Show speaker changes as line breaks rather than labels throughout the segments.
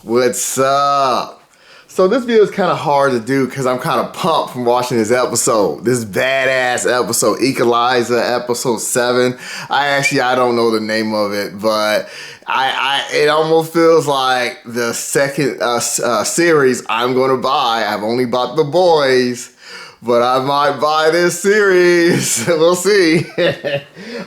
What's up? So this video is kind of hard to do because I'm kind of pumped from watching this episode. This badass episode, Equalizer episode 7. I don't know the name of it, but it almost feels like the second series I'm going to buy. I've only bought The Boys, but I might buy this series. We'll see.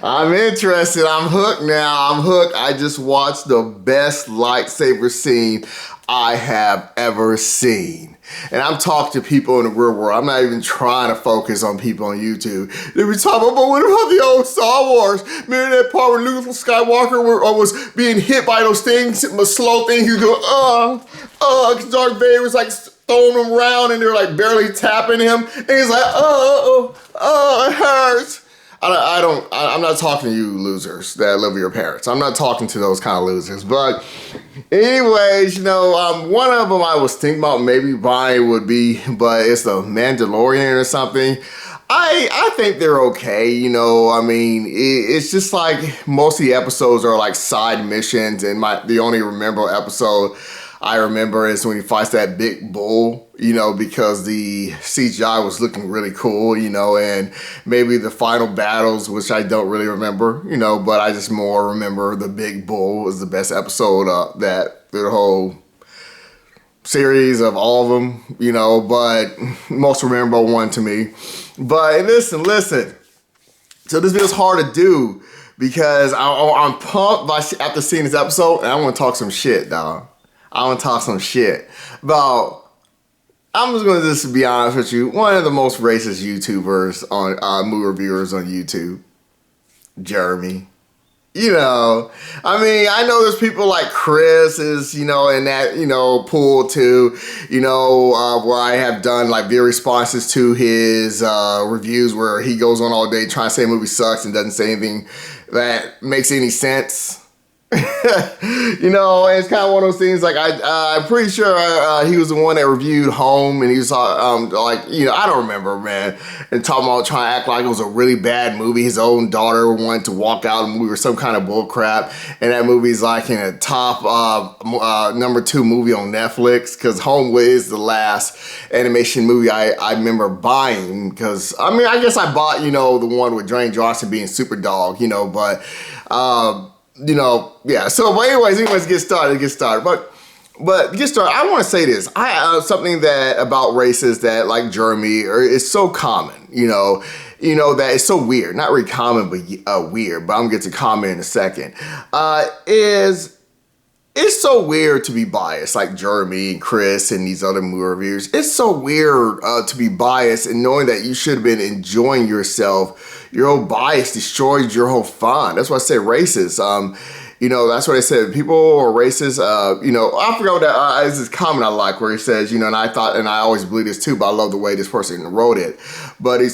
I'm interested. I'm hooked now. I'm hooked. I just watched the best lightsaber scene I have ever seen. And I'm talking to people in the real world. I'm not even trying to focus on people on YouTube. They were talking about, but what about the old Star Wars? Remember that part where Luke Skywalker was being hit by those things, the slow thing? He was going, because Darth Vader was like throwing him around and they're like barely tapping him. And he's like, it hurts. I'm not talking to you losers that live with your parents. I'm not talking to those kind of losers. But anyways, one of them I was thinking about maybe buying would be, but it's the Mandalorian or something. I think they're okay, it's just like most of the episodes are like side missions, and the only memorable episode I remember is when he fights that big bull, because the CGI was looking really cool, and maybe the final battles, which I don't really remember, but I just more remember the big bull was the best episode of the whole series of all of them, but most memorable one to me. But listen. So this video's hard to do because I'm pumped after seeing this episode, and I want to talk some shit, dog. I want to talk some shit about, I'm just going to be honest with you, one of the most racist YouTubers on movie reviewers on YouTube, Jeremy. I know there's people like Chris is, in that, pool too, where I have done like video responses to his reviews where he goes on all day trying to say a movie sucks and doesn't say anything that makes any sense. It's kind of one of those things, like I'm pretty sure he was the one that reviewed Home, and he was I don't remember, man, and talking about trying to act like it was a really bad movie. His own daughter wanted to walk out of the movie or some kind of bull crap, and that movie's like in a top number 2 movie on Netflix, because Home is the last animation movie I remember buying, because I guess I bought the one with Dwayne Johnson being Super Dog, but yeah. So, but anyways, get started. But get started. I want to say this. Something that about races that like Jeremy is so common. That it's so weird. Not really common, but weird. But I'm gonna get to comment in a second. It's so weird to be biased, like Jeremy and Chris and these other movie reviewers. It's so weird to be biased and knowing that you should have been enjoying yourself. Your whole bias destroys your whole fun. That's why I say racist. That's what I said. People are racist. I forgot what that is this comment I like where he says, and I thought, and I always believe this too, but I love the way this person wrote it. But it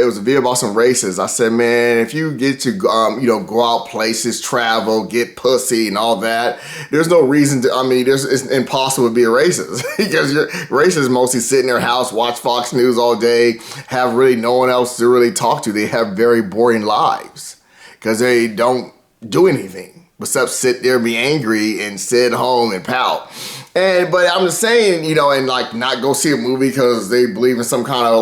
was a video about some racists. I said, man, if you get to, go out places, travel, get pussy and all that, there's no reason to, it's impossible to be a racist because racists mostly sit in their house, watch Fox News all day, have really no one else to really talk to. They have very boring lives because they don't do anything except sit there, be angry, and sit home and pout. But I'm just saying, and like not go see a movie because they believe in some kind of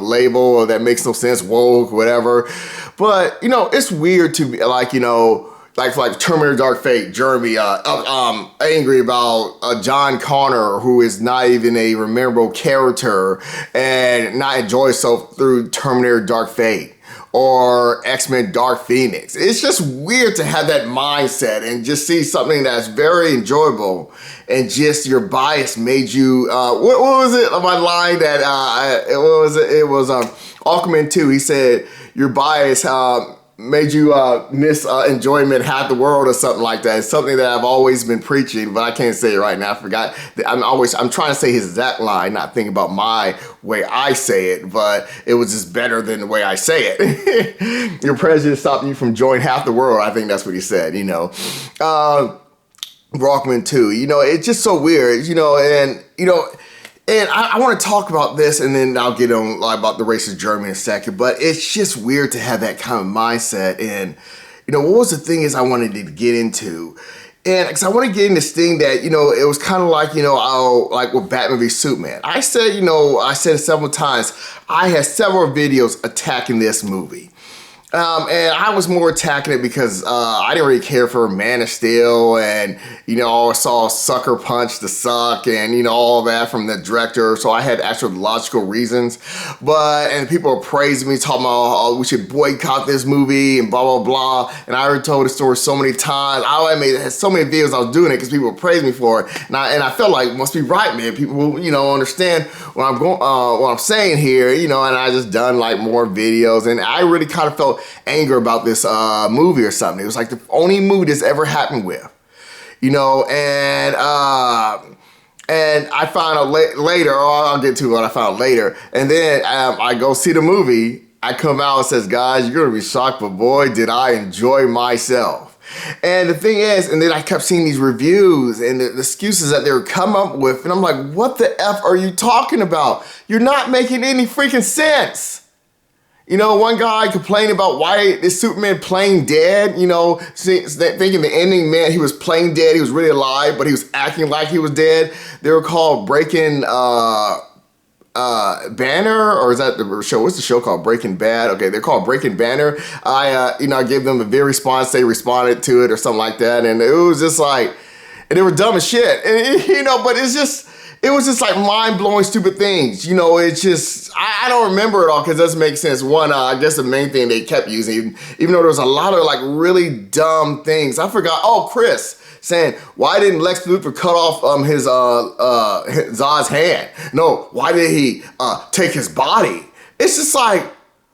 label or that makes no sense, woke, whatever. But it's weird to be like Terminator Dark Fate, Jeremy, angry about John Connor, who is not even a memorable character, and not enjoy himself through Terminator Dark Fate. Or X-Men Dark Phoenix. It's just weird to have that mindset and just see something that's very enjoyable and just your bias made you, what was it, my line that, it was Aquaman 2, he said, your bias made you miss enjoyment half the world or something like that. It's something that I've always been preaching, but I can't say it right now. I forgot. I'm trying to say his exact line, not thinking about my way I say it, but it was just better than the way I say it. Your prejudice stopped you from enjoying half the world. I think that's what he said, Rockman too, it's just so weird, and I want to talk about this, and then I'll get on about the racist German in a second, but it's just weird to have that kind of mindset. And, what was the thing is I wanted to get into And because I want to get in this thing that, it was kind of like, like with Batman v Superman. I said it several times, I had several videos attacking this movie. And I was more attacking it because I didn't really care for Man of Steel and, I saw Sucker Punch the Suck and, all that from the director. So I had actual logical reasons. And people were praising me, talking about we should boycott this movie and blah, blah, blah. And I already told the story so many times. I had so many videos I was doing it because people were praising me for it. And I felt like, must be right, man. People will, understand what I'm saying here, and I just done like more videos. And I really kind of felt anger about this movie or something. It was like the only movie this ever happened with, and I found out later, or I'll get to what I found out later, and then I go see the movie, I come out and says, guys, you're gonna be shocked, but boy, did I enjoy myself. And the thing is, and then I kept seeing these reviews and the excuses that they were coming up with, and I'm like, what the F are you talking about? You're not making any freaking sense. One guy complained about why is Superman playing dead, thinking the ending meant he was playing dead, he was really alive, but he was acting like he was dead. They were called Breaking Banner, or is that the show? What's the show called? Breaking Bad? Okay, they're called Breaking Banner. I gave them a very response, they responded to it or something like that, and it was just like, and they were dumb as shit, and but it was just like mind-blowing, stupid things. It's just, I don't remember it all because it doesn't make sense. One, I guess the main thing they kept using, even though there was a lot of like really dumb things. I forgot, Chris saying, why didn't Lex Luthor cut off his Zod's hand? No, why did he take his body? It's just like,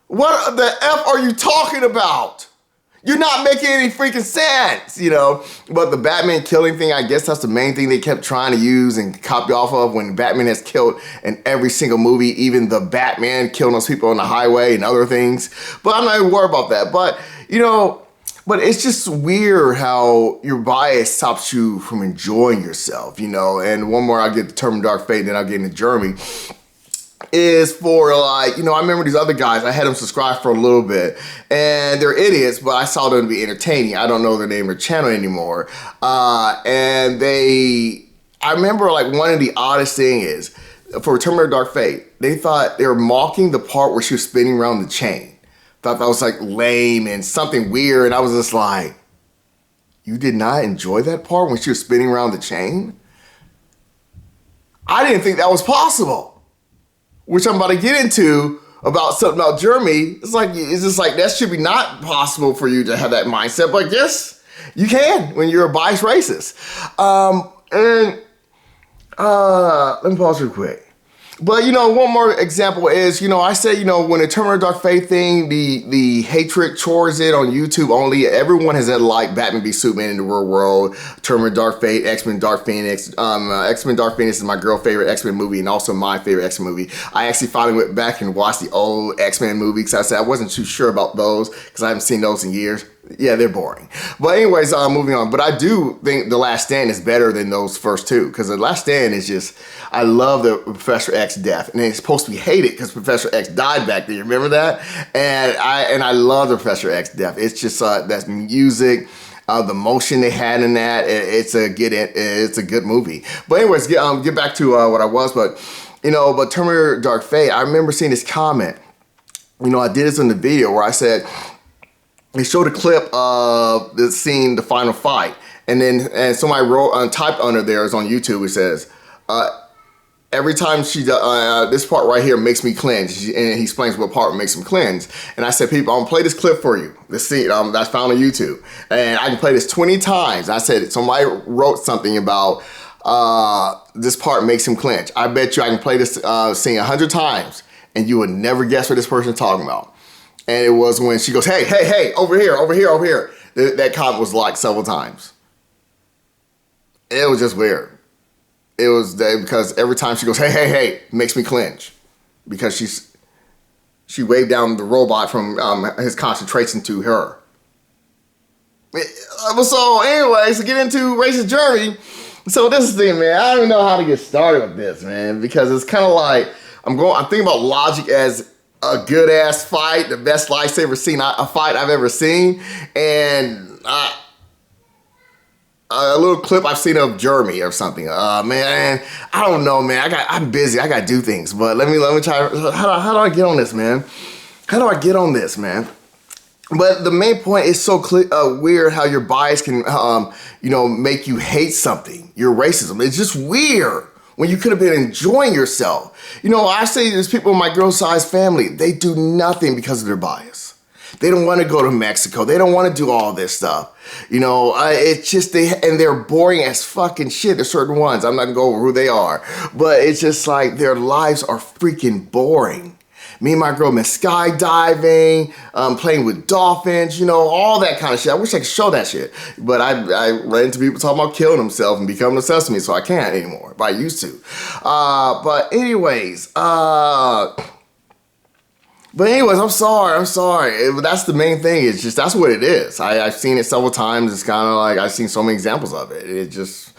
what the F are you talking about? You're not making any freaking sense, But the Batman killing thing, I guess that's the main thing they kept trying to use and copy off of when Batman has killed in every single movie, even the Batman killing those people on the highway and other things. But I'm not even worried about that. But, but it's just weird how your bias stops you from enjoying yourself, And one more, I'll get to Terminator Dark Fate, and then I'll get into Jeremy. Is for like, I remember these other guys, I had them subscribe for a little bit, and they're idiots, but I saw them to be entertaining. I don't know their name or channel anymore. And I remember like one of the oddest thing is, for Terminator Dark Fate, they thought they were mocking the part where she was spinning around the chain. Thought that was like lame and something weird, and I was just like, you did not enjoy that part when she was spinning around the chain? I didn't think that was possible. Which I'm about to get into about something about Jeremy. It's just like that should be not possible for you to have that mindset, but yes, you can when you're a biased racist. Let me pause real quick. But, one more example is, I said, when the Terminator Dark Fate thing, the hatred towards it on YouTube only, everyone has had like Batman v Superman in the real world, Terminator Dark Fate, X-Men Dark Phoenix. X-Men Dark Phoenix is my girl favorite X-Men movie and also my favorite X-Men movie. I actually finally went back and watched the old X-Men movie because I said I wasn't too sure about those because I haven't seen those in years. Yeah, they're boring. But anyways, moving on. But I do think The Last Stand is better than those first two because The Last Stand is just, I love the Professor X death. And it's supposed to be hated because Professor X died back then. You remember that? And I love the Professor X death. It's just that music, the motion they had in that. It's a good movie. But anyways, get back to what I was. But but Terminator Dark Fate, I remember seeing this comment. I did this in the video where I said, they showed a clip of the scene, the final fight, and somebody wrote typed under there, it's on YouTube. It says, every time she this part right here makes me cringe, and he explains what part makes him cringe. And I said, people, I'm gonna play this clip for you. The scene that's found on YouTube, and I can play this 20 times. I said, somebody wrote something about this part makes him cringe. I bet you I can play this scene 100 times, and you would never guess what this person's talking about. And it was when she goes, hey, over here. That comment was liked several times. It was just weird. It was because every time she goes, hey, it makes me cringe. Because she waved down the robot from his concentration to her. So anyways, to get into racist Jeremy. So this is the thing, man. I don't even know how to get started with this, man. Because it's kind of like, I'm thinking about logic as a good ass fight, the best lightsaber scene, a fight I've ever seen, and a little clip I've seen of Jeremy or something. Man, I don't know, man. I'm busy. I gotta do things. But let me try. How do I get on this, man? How do I get on this, man? But the main point is so weird how your bias can, make you hate something. Your racism. It's just weird when you could have been enjoying yourself. I say there's people in my girl-sized family. They do nothing because of their bias. They don't want to go to Mexico. They don't want to do all this stuff. It's just they're boring as fucking shit. There's certain ones. I'm not going to go over who they are. But it's just like their lives are freaking boring. Me and my girl been skydiving, playing with dolphins, all that kind of shit. I wish I could show that shit. But I run into people talking about killing themselves and becoming a sesame, so I can't anymore. But I used to. But anyways, I'm sorry. That's the main thing. It's just, that's what it is. I've seen it several times. It's kind of like, I've seen so many examples of it. It's just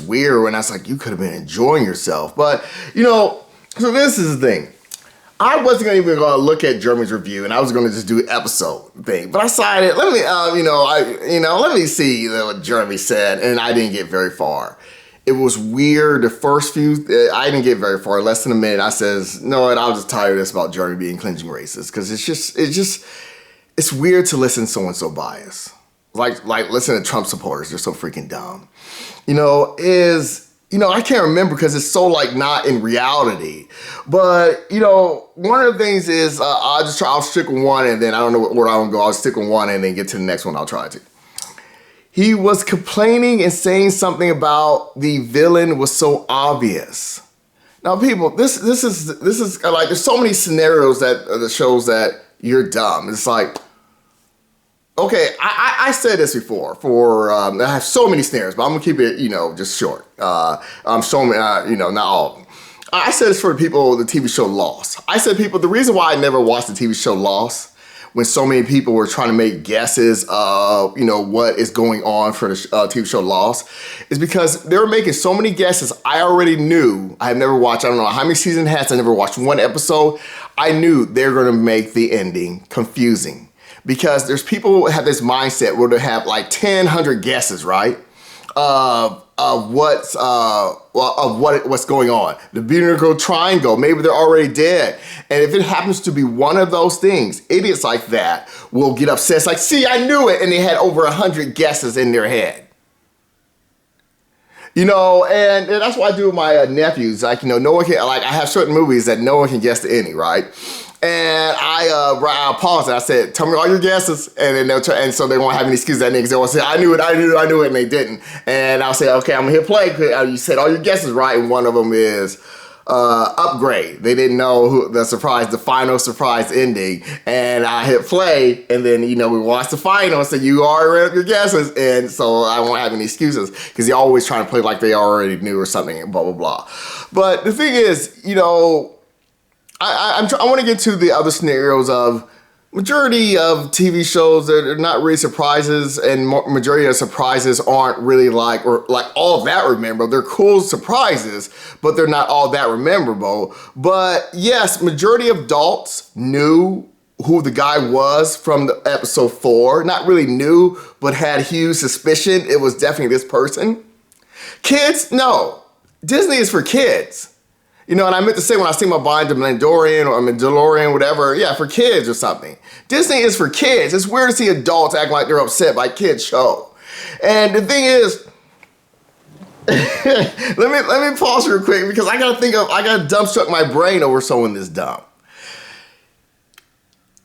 weird when that's like, you could have been enjoying yourself. But, so this is the thing. I wasn't even going to look at Jeremy's review, and I was going to just do an episode thing. But I decided, let me see what Jeremy said, and I didn't get very far. It was weird. The first few, I didn't get very far. Less than a minute, I says, no, what? I'll just tell you this about Jeremy being cringing racist, because it's weird to listen to someone so biased. Like listen to Trump supporters. They're so freaking dumb. I can't remember because it's so like not in reality. But, one of the things is I'll stick with one, and then I don't know where I want to go. I'll stick with one and then get to the next one. I'll try to. He was complaining and saying something about the villain was so obvious. Now, people, this is like, there's so many scenarios that shows that you're dumb. It's like, okay, I said this before. I have so many scenarios, but I'm gonna keep it, just short. Not all of them. I said this for the people, the TV show Lost. I said, people, the reason why I never watched the TV show Lost, when so many people were trying to make guesses of, what is going on for the TV show Lost, is because they were making so many guesses I already knew. I have never watched, I don't know how many seasons it has, I never watched one episode. I knew they're gonna make the ending confusing. Because there's people who have this mindset where they have like 100 guesses, right? Of what's going on. The Bermuda Triangle, maybe they're already dead. And if it happens to be one of those things, idiots like that will get upset. It's like, see, I knew it. And they had over 100 guesses in their head. And that's what I do with my nephews. Like, no one can, like, I have certain movies that no one can guess the ending, right? And I paused and I said, tell me all your guesses. And then and so they won't have any excuses. That niggas, they will say, I knew it, and they didn't. And I'll say, okay, I'm gonna hit play. You said all your guesses right, and one of them is upgrade. They didn't know the final surprise ending. And I hit play, and then, we watched the final and said, you already read up your guesses. And so I won't have any excuses, because they're always trying to play like they already knew or something, and blah, blah, blah. But the thing is, I want to get to the other scenarios of majority of TV shows that are not really surprises, and majority of surprises aren't really like all that memorable. They're cool surprises, but they're not all that memorable. But yes, majority of adults knew who the guy was from the episode 4. Not really knew, but had huge suspicion it was definitely this person. Kids, no. Disney is for kids. And I meant to say when I see my buying the Mandalorian or Mandalorian, whatever, yeah, for kids or something. Disney is for kids. It's weird to see adults acting like they're upset by a kid's show. And the thing is, let me pause real quick, because I gotta dumbstruck my brain over someone this dumb.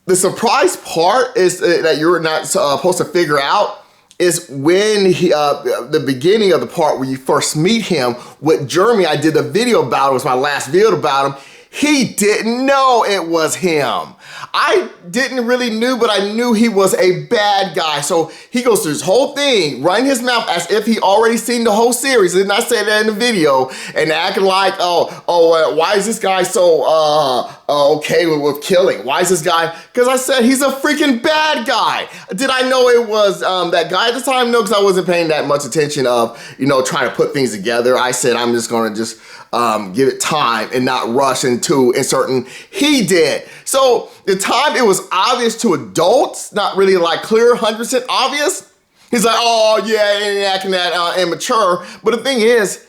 The surprise part is that you're not supposed to figure out is when the beginning of the part where you first meet him with Jeremy. I did a video about him. It was my last video about him. He didn't know it was him. I didn't really knew, but I knew he was a bad guy. So he goes through this whole thing, running his mouth as if he already seen the whole series. Did not say that in the video, and acting like, why is this guy so okay with killing? Why is this guy? Because I said he's a freaking bad guy. Did I know it was that guy at the time? No, because I wasn't paying that much attention of trying to put things together. I said I'm just gonna give it time and not rush into inserting he did. So the time it was obvious to adults, not really like clear 100% obvious, He's like, oh yeah, ain't acting that immature. But the thing is,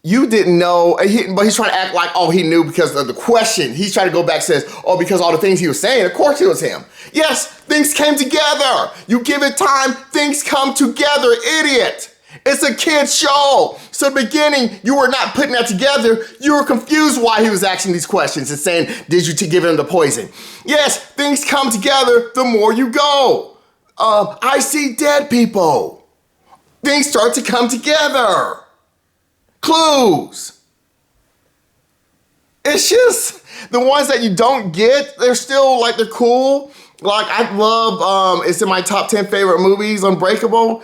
you didn't know, but he's trying to act like, oh, he knew because of the question. He's trying to go back and says, oh, because all the things he was saying, of course it was him. Yes, things came together. You give it time, things come together, idiot. It's a kid's show. So at the beginning, you were not putting that together. You were confused why he was asking these questions and saying, did you give him the poison? Yes, things come together the more you go. I see dead people. Things start to come together. Clues. It's just the ones that you don't get, they're still like, they're cool. Like I love, it's in my top 10 favorite movies, Unbreakable.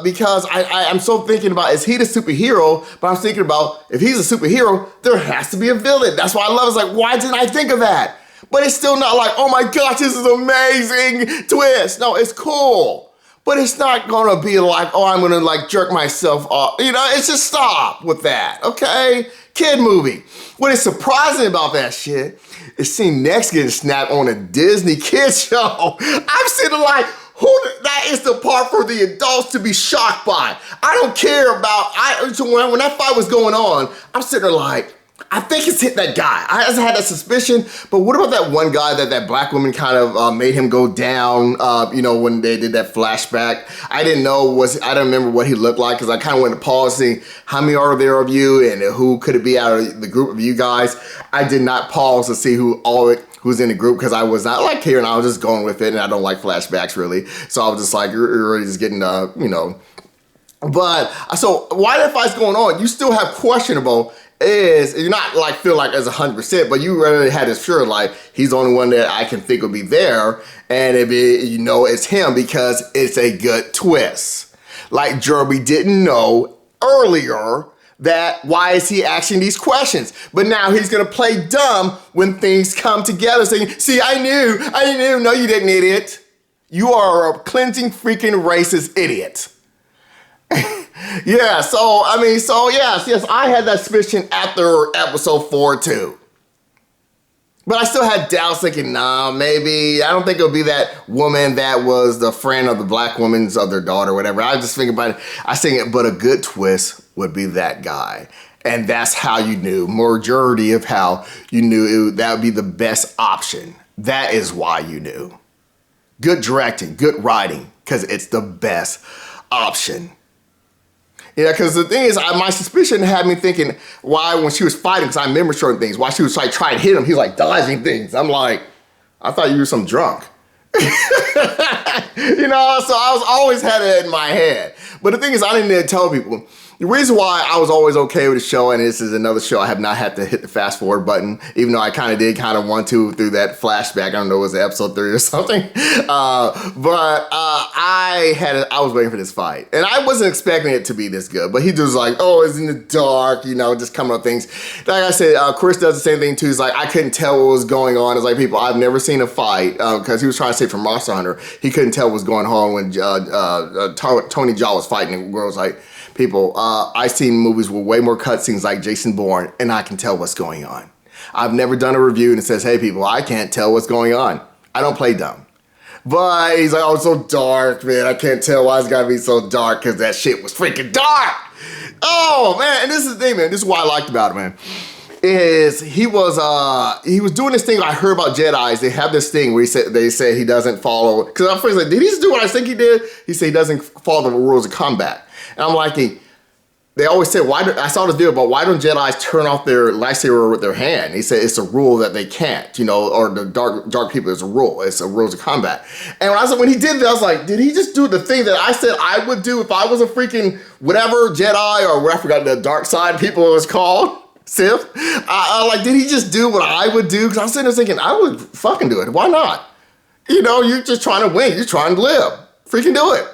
Because I'm so thinking about, is he the superhero? But I'm thinking about, if he's a superhero, there has to be a villain. That's why I love it. It's like, why didn't I think of that? But it's still not like, oh my gosh, this is an amazing twist. No, it's cool. But it's not gonna be like, oh, I'm gonna like jerk myself off. You know, it's just stop with that, okay? Kid movie. What is surprising about that shit is seeing Next getting snapped on a Disney kids show. I'm sitting like, that is the part for the adults to be shocked by. I don't care about, when that fight was going on, I'm sitting there like, I think it's hit that guy. I just had that suspicion, but what about that one guy that black woman kind of made him go down, you know, when they did that flashback? I didn't remember what he looked like because I kind of went to pause see how many are there of you and who could it be out of the group of you guys. I did not pause to see who's in the group because I was not like here and I was just going with it and I don't like flashbacks really. So I was just like, you're really just getting, you know. But, so while that fight's going on, you still have questionable you're not like feel like it's 100%, but you really had this sure like he's the only one that I can think will be there, and you know it's him because it's a good twist. Like Jerby didn't know earlier that why is he asking these questions, but now he's gonna play dumb when things come together, saying, "See, I knew." No, you didn't, idiot. You are a cleansing freaking racist idiot. Yeah, yes, I had that suspicion after episode 4 too. But I still had doubts thinking, nah, maybe, I don't think it'll be that woman that was the friend of the black woman's other daughter or whatever. I was just thinking about it. But a good twist would be that guy. And that's how you knew, majority of how you knew that would be the best option. That is why you knew. Good directing, good writing, because it's the best option. Yeah, because the thing is, my suspicion had me thinking why when she was fighting, because I remember certain things, why she was like trying to hit him, he was like dodging things. I'm like, I thought you were some drunk. You know, so I was always had it in my head. But the thing is, I didn't need to tell people. The reason why I was always okay with the show, and this is another show I have not had to hit the fast forward button, even though I kind of want to through that flashback. I don't know, it was episode 3 or something. But I was waiting for this fight. And I wasn't expecting it to be this good. But he just like, oh, it's in the dark, you know, just coming up things. Like I said, Chris does the same thing too. He's like, I couldn't tell what was going on. It's like, people, I've never seen a fight, because he was trying to say from Monster Hunter, he couldn't tell what was going on when Tony Jaa was fighting. And the girl was like, people, I've seen movies with way more cutscenes like Jason Bourne, and I can tell what's going on. I've never done a review and it says, hey people, I can't tell what's going on. I don't play dumb. But he's like, oh, it's so dark, man. I can't tell why it's gotta be so dark, because that shit was freaking dark. Oh, man, and this is the thing, man. This is what I liked about it, man. Is he was doing this thing I heard about Jedis. They have this thing where they say he doesn't follow, because I'm first like, did he just do what I think he did? He said he doesn't follow the rules of combat. And I'm like, they always say, I saw this video about why don't Jedis turn off their lightsaber with their hand? He said it's a rule that they can't, you know, or the dark people, it's a rule. It's a rules of combat. And when he did that, I was like, did he just do the thing that I said I would do if I was a freaking whatever Jedi or what I forgot the dark side people it was called? Sith? Like, did he just do what I would do? Because I was sitting there thinking, I would fucking do it. Why not? You know, you're just trying to win. You're trying to live. Freaking do it.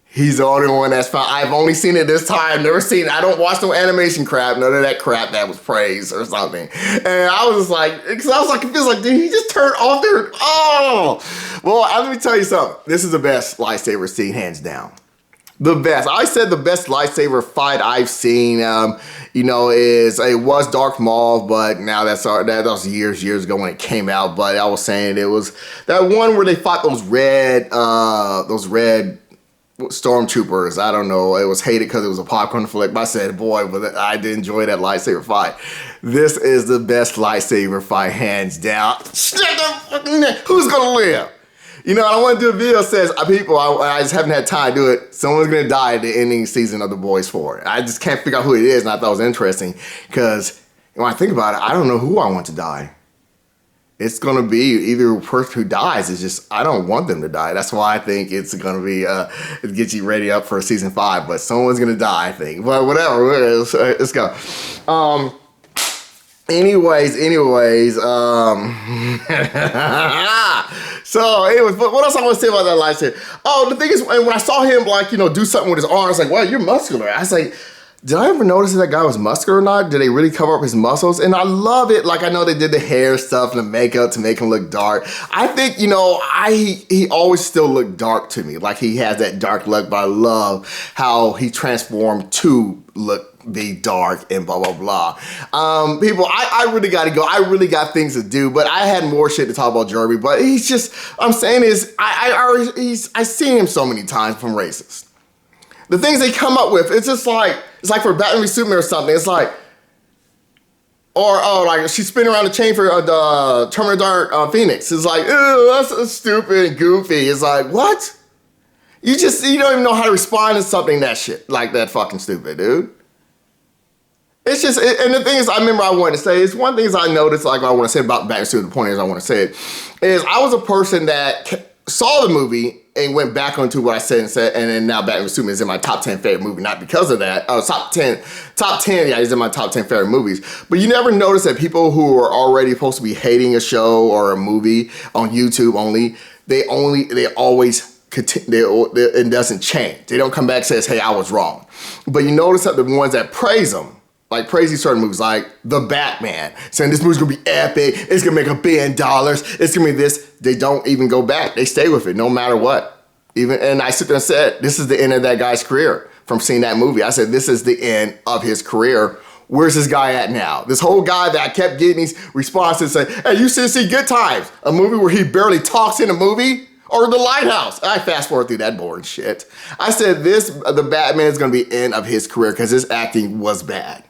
He's the only one that's found. I've only seen it this time. Never seen it. I don't watch no animation crap. None of that crap that was praised or something. And I was just like, because I was like, it feels like, did he just turn off their, oh. Well, let me tell you something. This is the best lightsaber scene, hands down. The best. I said the best lightsaber fight I've seen, you know, it was Darth Maul, but now that was years ago when it came out. But I was saying it was that one where they fought those red stormtroopers. I don't know. It was hated because it was a popcorn flick. But I said, boy, but I did enjoy that lightsaber fight. This is the best lightsaber fight, hands down. Who's gonna live? You know, I want to do a video that says, people, I just haven't had time to do it. Someone's gonna die at the ending season of The Boys 4. I just can't figure out who it is, and I thought it was interesting because when I think about it, I don't know who I want to die. It's going to be either a person who dies. It's just, I don't want them to die. That's why I think it's going to be, it gets you ready up for season 5. But someone's going to die, I think. But whatever, let's go. Anyways. So, anyways, but what else I want to say about that lightsaber? Oh, the thing is, when I saw him, like, you know, do something with his arm, I was like, wow, you're muscular. I was like, did I ever notice if that guy was muscular or not? Did they really cover up his muscles? And I love it. Like, I know they did the hair stuff and the makeup to make him look dark. I think, you know, he always still looked dark to me. Like, he has that dark look, but I love how he transformed to be dark and blah, blah, blah. People, I really got to go. I really got things to do, but I had more shit to talk about Jeremy. But he's just, I'm saying is, I've seen him so many times from racist. The things they come up with, it's like for Batman v Superman or something. It's like, like she's spinning around the chain for the Terminator Dark Phoenix. It's like, ew, that's stupid and goofy. It's like, what? You don't even know how to respond to something like that fucking stupid, dude. It's just, and the thing is, I remember I wanted to say, it's one thing I noticed, like I want to say about Batman Superman, the point is I want to say it, is I was a person that saw the movie and went back onto what I said, and then now Batman Superman is in my top 10 favorite movie. Not because of that. Top 10, yeah, he's in my top 10 favorite movies. But you never notice that people who are already supposed to be hating a show or a movie on YouTube they always continue, it doesn't change. They don't come back and say, hey, I was wrong. But you notice that the ones that praise them, like praising certain movies, like The Batman, saying this movie's gonna be epic, it's gonna make $1 billion, it's gonna be this. They don't even go back. They stay with it no matter what. And I sit there and said, this is the end of that guy's career from seeing that movie. I said, this is the end of his career. Where's this guy at now? This whole guy that I kept getting these responses saying, hey, you should see Good Times, a movie where he barely talks in a movie. Or The Lighthouse. I fast forward through that boring shit. I said the Batman is gonna be end of his career because his acting was bad.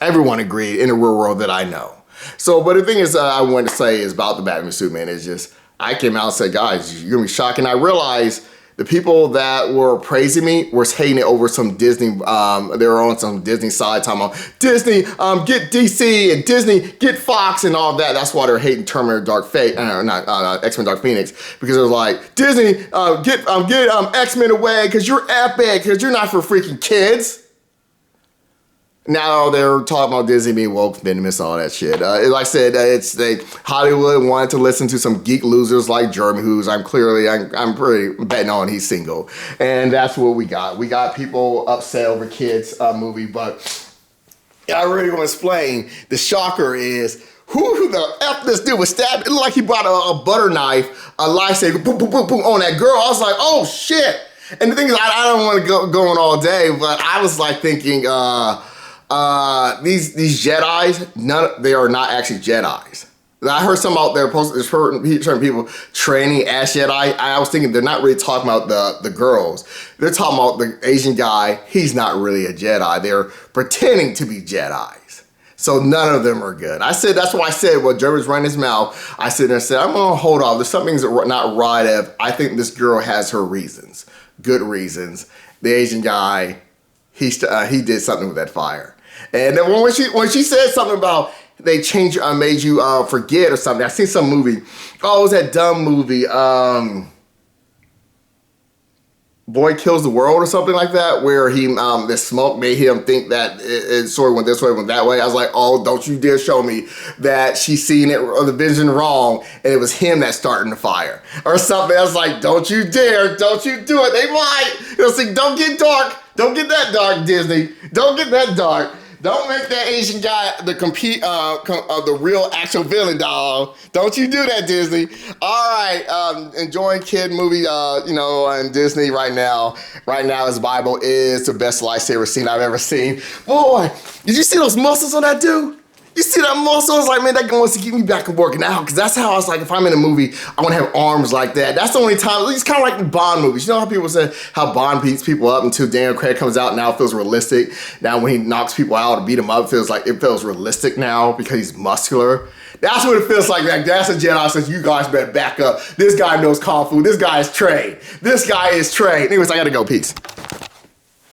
Everyone agreed in the real world that I know. So, but the thing is, I wanted to say is about the Batman Superman is just, I came out and said, guys, you're gonna be shocked. And I realized the people that were praising me were hating it over some Disney, they were on some Disney side talking about Disney, get DC and Disney, get Fox and all that. That's why they're hating Terminator Dark Fate, X-Men Dark Phoenix, because it was like, Disney, get X-Men away because you're epic, because you're not for freaking kids. Now they're talking about Disney being woke, venomous, all that shit. Like I said, Hollywood wanted to listen to some geek losers like Jeremy, who's I'm pretty betting on he's single, and that's what we got. We got people upset over kids movie, but I really want to explain. The shocker is who the F this dude was stabbed. It looked like he brought a butter knife, a lightsaber, boom, boom, boom, boom on that girl. I was like, oh shit. And the thing is, I don't want to go on all day, but I was like thinking, these Jedis, they are not actually Jedis. I heard some out there, certain people training as Jedi. I was thinking they're not really talking about the girls. They're talking about the Asian guy. He's not really a Jedi. They're pretending to be Jedis. So none of them are good. I said, that's why I said, well, Jerry's running his mouth. I said there and said, I'm gonna hold off. There's something's not right. I think this girl has her reasons, good reasons. The Asian guy, he did something with that fire. And then when she said something about they changed, made you forget or something. I seen some movie. Oh, it was that dumb movie. Boy Kills the World or something like that, where the smoke made him think that it sort of went this way, went that way. I was like, oh, don't you dare show me that she's seeing it or the vision wrong, and it was him that's starting the fire or something. I was like, don't you dare, don't you do it. They might. They'll say, don't get dark. Don't get that dark, Disney. Don't get that dark. Don't make that Asian guy the real actual villain, dog. Don't you do that, Disney. All right, enjoying kid movie, on Disney right now. Right now, his Bible is the best lightsaber scene I've ever seen. Boy, did you see those muscles on that dude? You see that muscle? It's like, man, that wants to keep me back and working out. Because that's how I was like, if I'm in a movie, I want to have arms like that. That's the only time. It's kind of like the Bond movies. You know how people say how Bond beats people up until Daniel Craig comes out, now it feels realistic. Now when he knocks people out or beat them up, it feels realistic now because he's muscular. That's what it feels like. That's a Jedi says, you guys better back up. This guy knows Kung Fu. This guy is trained. This guy is trained. Anyways, I gotta go. Peace.